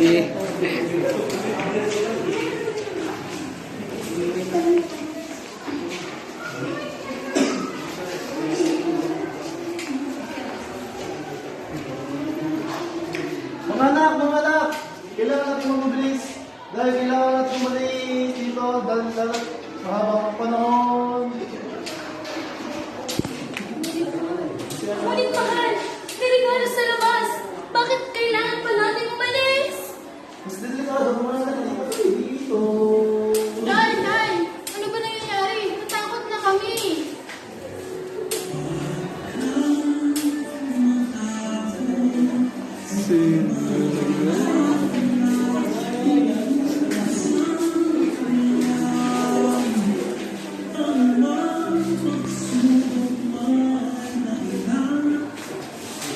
Eh. Mga anak, kailangan natin mabilis dahil kailangan natin umalis dito dahil mahabang panahon. Ngunit mahal, delikado sa labas. Bakit kailangan pa natin umalis? Mas delikado naman natin dito. Day, ano ba nangyayari? Natakot na kami.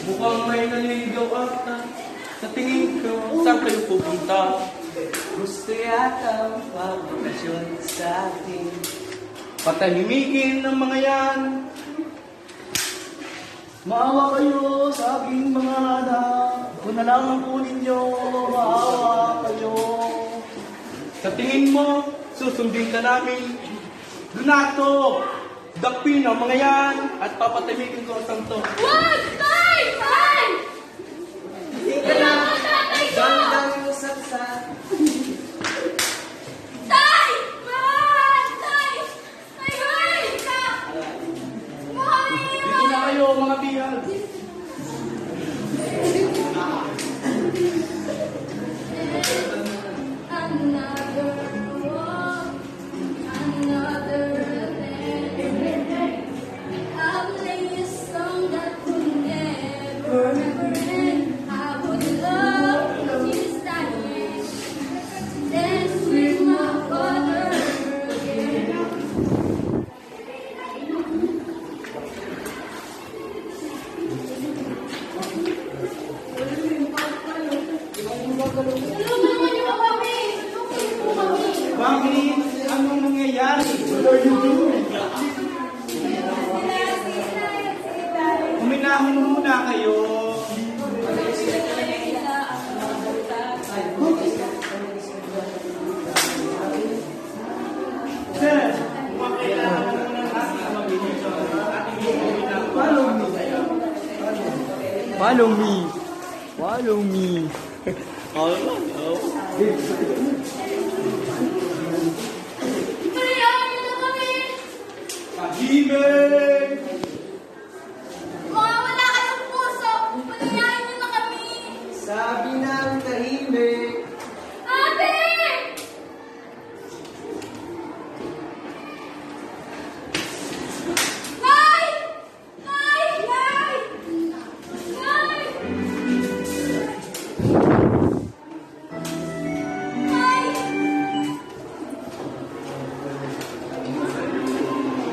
Mukhang may naliligaw ata. Sa tingin ko, saan kayo pupunta? Gusto yata magbakasyon sa atin. Patahimikin ng mga yan. Maawa kayo sa aking mga anak. Kung na lang ang kunin nyo, maawa kayo. Sa tingin mo, susundin ka namin. Donato, dakpin ang mga yan at papatahimikin ko ang santo. Wag! Tay! Tay! Wala ka, tatay ko! Tay! Mahal! Tay! Tay, mahal ka! Mahal! Dito na kayo mga bihag. Another walk, another day. I'll play a song that will never end. I would love to stay, dance with my father again. Tulungan naman niyo kami! Tulungan po kami! Bakit? Anong nangyayari? What are you doing? Uminahon muna kayo. Sir, kailangan muna natin mag-inisyo ang ating iuwi. Follow me. Follow me. Palayaan niyo na kami! Tahimik! Mawawala ka ng puso! Palayaan niyo na kami! Sabi ng tahimik. Ate! Nay! Nay! Nay! Nay! Nay!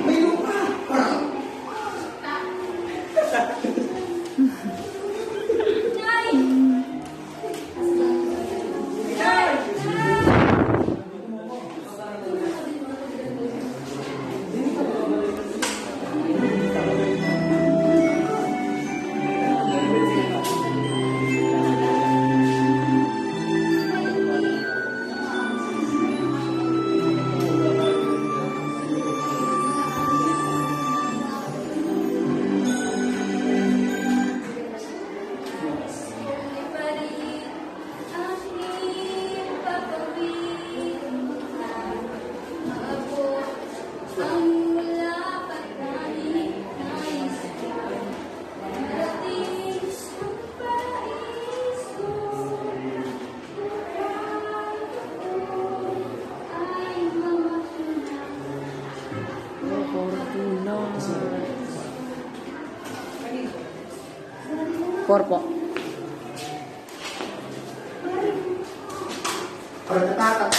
May lupa! Nay! Nay! Porpo. Para natatak.